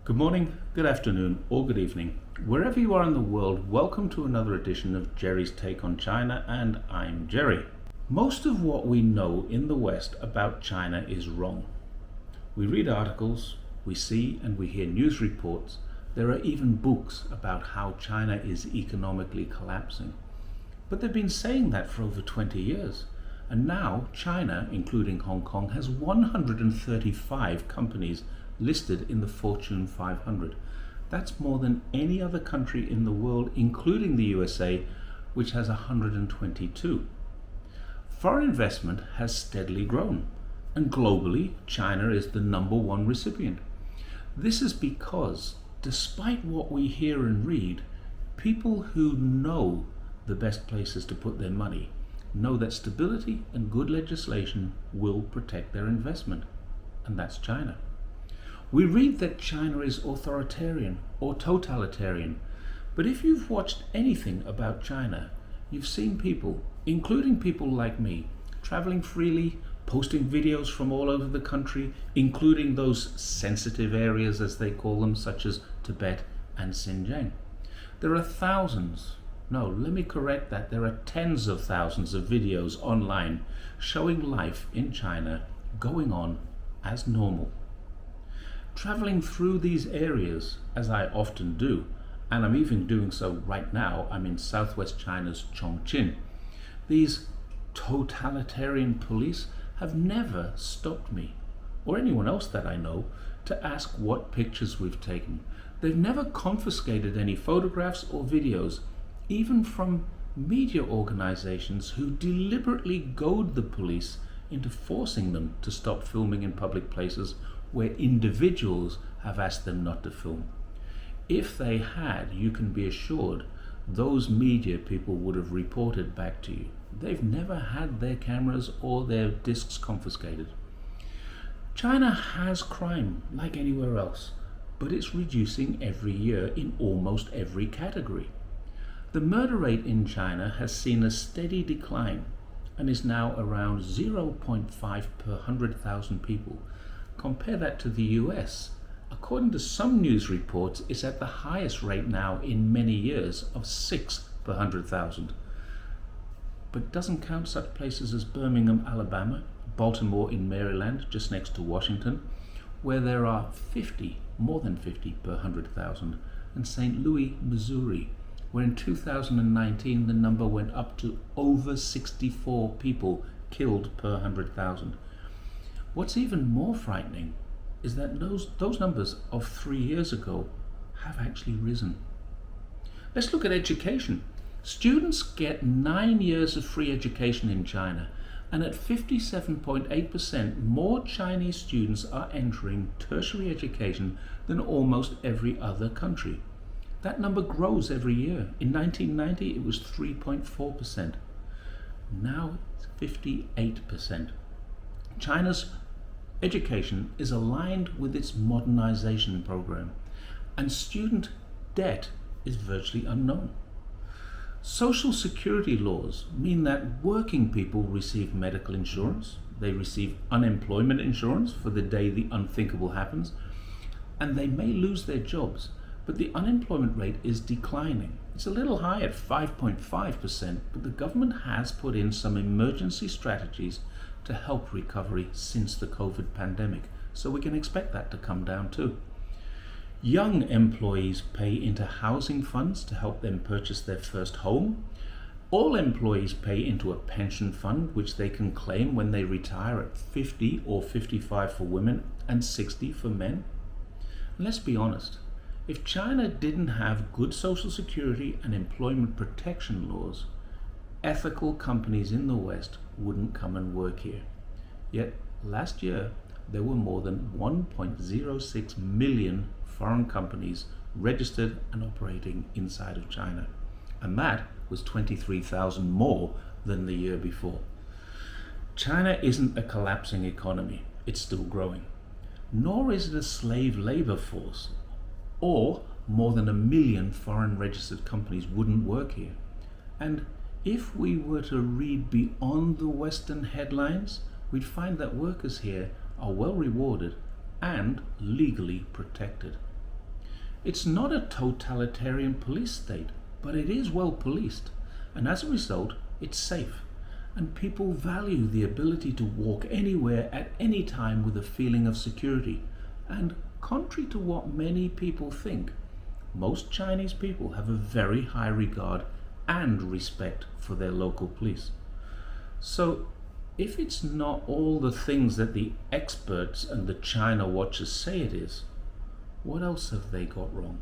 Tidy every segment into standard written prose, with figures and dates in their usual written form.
Good morning, good afternoon, or good evening. Wherever you are in the world, welcome to another edition of Jerry's Take on China, and I'm Jerry. Most of what we know in the West about China is wrong. We read articles, we see and we hear news reports. There are even books about how China is economically collapsing. But they've been saying that for over 20 years. And now China, including Hong Kong, has 135 companies listed in the Fortune 500. That's more than any other country in the world, including the USA, which has 122. Foreign investment has steadily grown, and globally, China is the #1 recipient. This is because, despite what we hear and read, people who know the best places to put their money know that stability and good legislation will protect their investment, and that's China. We read that China is authoritarian or totalitarian, but if you've watched anything about China, you've seen people, including people like me, traveling freely, posting videos from all over the country, including those sensitive areas as they call them, such as Tibet and Xinjiang. There are thousands, no, let me correct that, there are tens of thousands of videos online showing life in China going on as normal. Traveling through these areas, as I often do, and I'm even doing so right now, I'm in southwest China's Chongqing. These totalitarian police have never stopped me, or anyone else that I know, to ask what pictures we've taken. They've never confiscated any photographs or videos, even from media organizations who deliberately goad the police into forcing them to stop filming in public places where individuals have asked them not to film. If they had, you can be assured those media people would have reported back to you. They've never had their cameras or their discs confiscated. China has crime like anywhere else, but it's reducing every year in almost every category. The murder rate in China has seen a steady decline and is now around 0.5 per 100,000 people. Compare that to the US. According to some news reports, it's at the highest rate now in many years of 6 per 100,000. But doesn't count such places as Birmingham, Alabama, Baltimore in Maryland, just next to Washington, where there are 50, more than 50 per 100,000, and St. Louis, Missouri, where in 2019 the number went up to over 64 people killed per 100,000. What's even more frightening is that those numbers of 3 years ago have actually risen. Let's look at education. Students get 9 years of free education in China, and at 57.8%, more Chinese students are entering tertiary education than almost every other country. That number grows every year. In 1990, it was 3.4%. Now it's 58%. China's education is aligned with its modernization program, and student debt is virtually unknown. Social security laws mean that working people receive medical insurance, they receive unemployment insurance for the day the unthinkable happens, and they may lose their jobs, but the unemployment rate is declining. It's a little high at 5.5%, but the government has put in some emergency strategies to help recovery since the COVID pandemic, so we can expect that to come down too. Young employees pay into housing funds to help them purchase their first home. All employees pay into a pension fund, which they can claim when they retire at 50 or 55 for women and 60 for men. And let's be honest, if China didn't have good social security and employment protection laws, ethical companies in the West wouldn't come and work here. Yet last year there were more than 1.06 million foreign companies registered and operating inside of China, and that was 23,000 more than the year before. China isn't a collapsing economy, it's still growing. Nor is it a slave labor force, or more than 1 million foreign registered companies wouldn't work here. And if we were to read beyond the Western headlines, we'd find that workers here are well rewarded and legally protected. It's not a totalitarian police state, but it is well policed, and as a result, it's safe. And people value the ability to walk anywhere at any time with a feeling of security. And contrary to what many people think, most Chinese people have a very high regard and respect for their local police. So, if it's not all the things that the experts and the China watchers say it is, what else have they got wrong?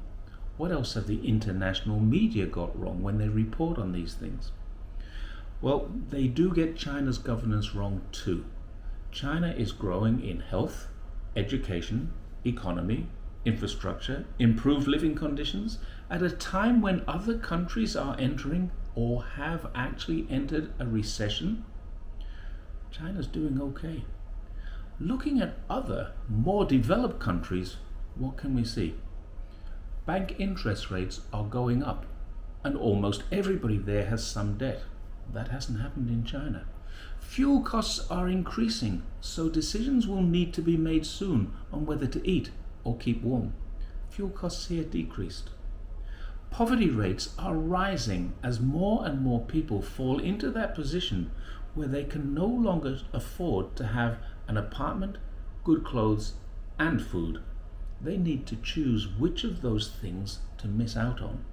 What else have the international media got wrong when they report on these things? Well, they do get China's governance wrong too. China is growing in health, education, economy, infrastructure, improved living conditions at a time when other countries are entering or have actually entered a recession. China's doing okay. Looking at other, more developed countries, what can we see? Bank interest rates are going up, and almost everybody there has some debt. That hasn't happened in China. Fuel costs are increasing, so decisions will need to be made soon on whether to eat or keep warm. Fuel costs here decreased. Poverty rates are rising as more and more people fall into that position where they can no longer afford to have an apartment, good clothes, and food. They need to choose which of those things to miss out on.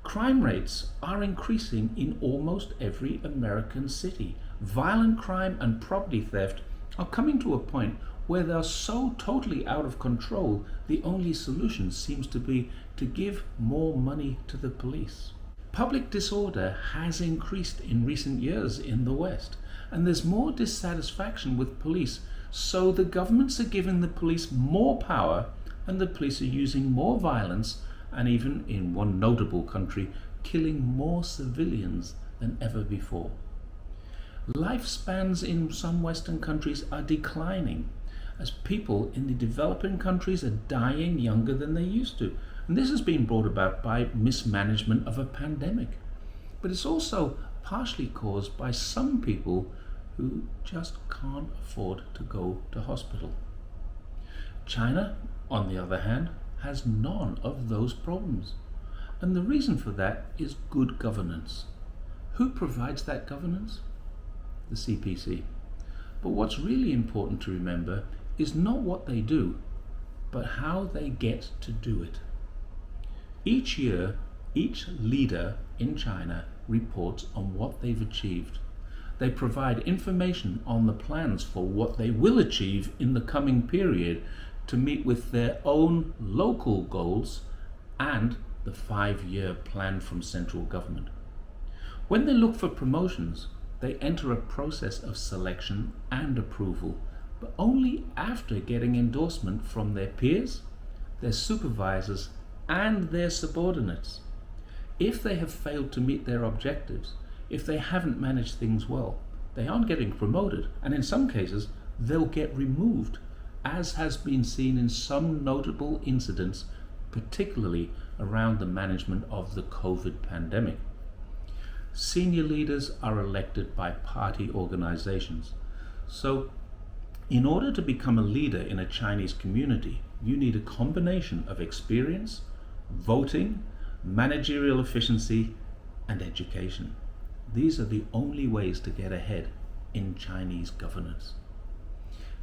Crime rates are increasing in almost every American city. Violent crime and property theft are coming to a point where they're so totally out of control, the only solution seems to be to give more money to the police. Public disorder has increased in recent years in the West, and there's more dissatisfaction with police, so the governments are giving the police more power, and the police are using more violence, and even in one notable country, killing more civilians than ever before. Lifespans in some Western countries are declining, as people in the developing countries are dying younger than they used to. And this has been brought about by mismanagement of a pandemic. But it's also partially caused by some people who just can't afford to go to hospital. China, on the other hand, has none of those problems. And the reason for that is good governance. Who provides that governance? The CPC. But what's really important to remember is not what they do, but how they get to do it. Each year, each leader in China reports on what they've achieved. They provide information on the plans for what they will achieve in the coming period to meet with their own local goals and the 5-year plan from central government. When they look for promotions, they enter a process of selection and approval, but only after getting endorsement from their peers, their supervisors, and their subordinates. If they have failed to meet their objectives, if they haven't managed things well, they aren't getting promoted, and in some cases, they'll get removed, as has been seen in some notable incidents, particularly around the management of the COVID pandemic. Senior leaders are elected by party organizations. So, in order to become a leader in a Chinese community, you need a combination of experience, voting, managerial efficiency, and education. These are the only ways to get ahead in Chinese governance.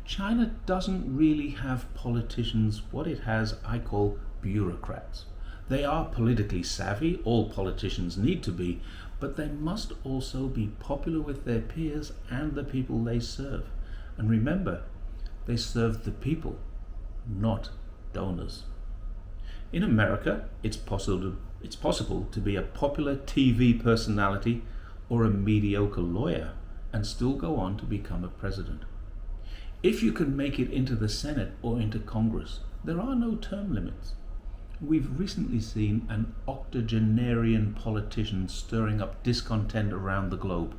China doesn't really have politicians. What it has, I call bureaucrats. They are politically savvy, all politicians need to be, but they must also be popular with their peers and the people they serve. And remember, they serve the people, not donors. In America, it's possible to be a popular TV personality or a mediocre lawyer and still go on to become a president. If you can make it into the Senate or into Congress, there are no term limits. We've recently seen an octogenarian politician stirring up discontent around the globe.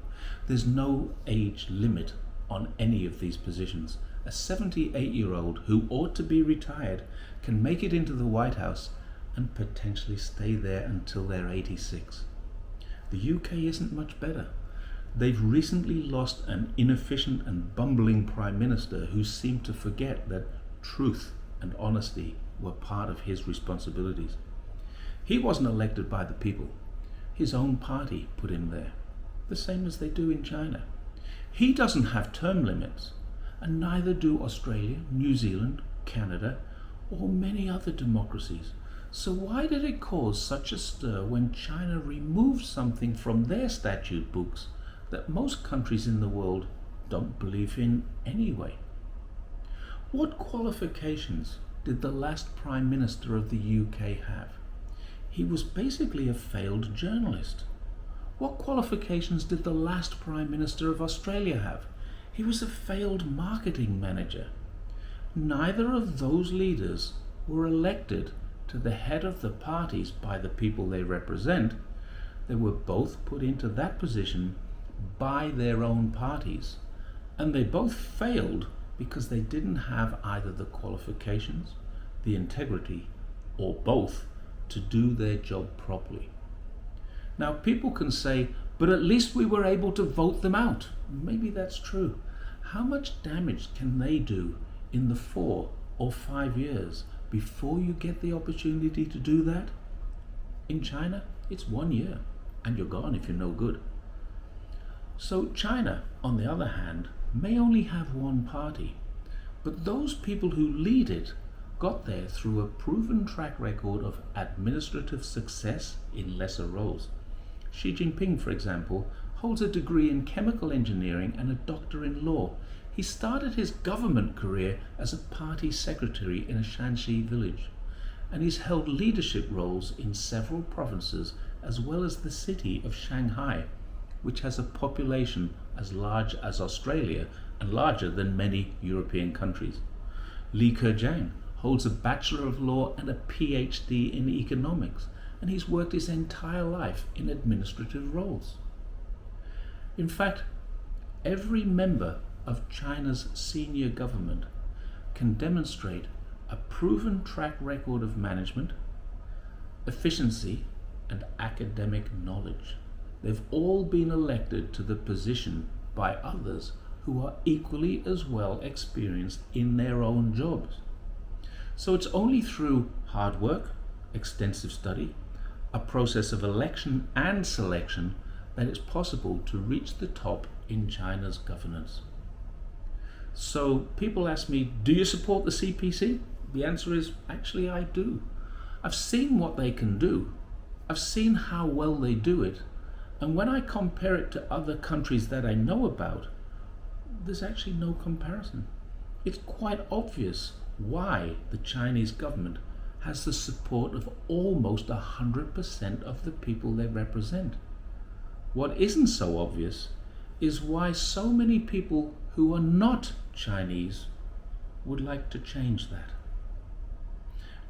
There's no age limit on any of these positions. A 78-year-old who ought to be retired can make it into the White House and potentially stay there until they're 86. The UK isn't much better. They've recently lost an inefficient and bumbling Prime Minister who seemed to forget that truth and honesty were part of his responsibilities. He wasn't elected by the people. His own party put him there, the same as they do in China. He doesn't have term limits, and neither do Australia, New Zealand, Canada, or many other democracies. So why did it cause such a stir when China removed something from their statute books that most countries in the world don't believe in anyway? What qualifications did the last Prime Minister of the UK have? He was basically a failed journalist. What qualifications did the last Prime Minister of Australia have? He was a failed marketing manager. Neither of those leaders were elected to the head of the parties by the people they represent. They were both put into that position by their own parties. And they both failed because they didn't have either the qualifications, the integrity, or both to do their job properly. Now, people can say, but at least we were able to vote them out. Maybe that's true. How much damage can they do in the 4 or 5 years before you get the opportunity to do that? In China, it's 1 year, and you're gone if you're no good. So China, on the other hand, may only have one party, but those people who lead it got there through a proven track record of administrative success in lesser roles. Xi Jinping, for example, holds a degree in chemical engineering and a doctor in law. He started his government career as a party secretary in a Shanxi village, and he's held leadership roles in several provinces as well as the city of Shanghai, which has a population as large as Australia and larger than many European countries. Li Keqiang holds a Bachelor of Law and a PhD in economics, and he's worked his entire life in administrative roles. In fact, every member of China's senior government can demonstrate a proven track record of management, efficiency, and academic knowledge. They've all been elected to the position by others who are equally as well experienced in their own jobs. So it's only through hard work, extensive study, a process of election and selection that it's possible to reach the top in China's governance. So people ask me, do you support the CPC? The answer is, actually I do. I've seen what they can do. I've seen how well they do it. And when I compare it to other countries that I know about, there's actually no comparison. It's quite obvious why the Chinese government has the support of almost 100% of the people they represent. What isn't so obvious is why so many people who are not Chinese would like to change that.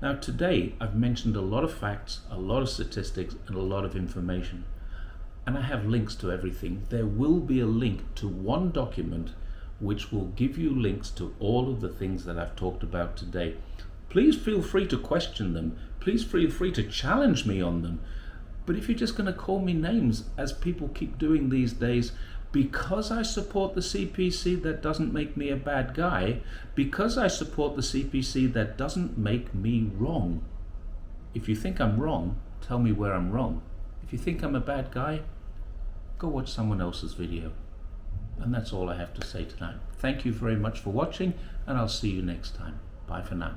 Now today I've mentioned a lot of facts, a lot of statistics, and a lot of information. And I have links to everything. There will be a link to one document which will give you links to all of the things that I've talked about today. Please feel free to question them. Please feel free to challenge me on them. But if you're just going to call me names, as people keep doing these days, because I support the CPC, that doesn't make me a bad guy. Because I support the CPC, that doesn't make me wrong. If you think I'm wrong, tell me where I'm wrong. If you think I'm a bad guy, go watch someone else's video. And that's all I have to say tonight. Thank you very much for watching, and I'll see you next time. Bye for now.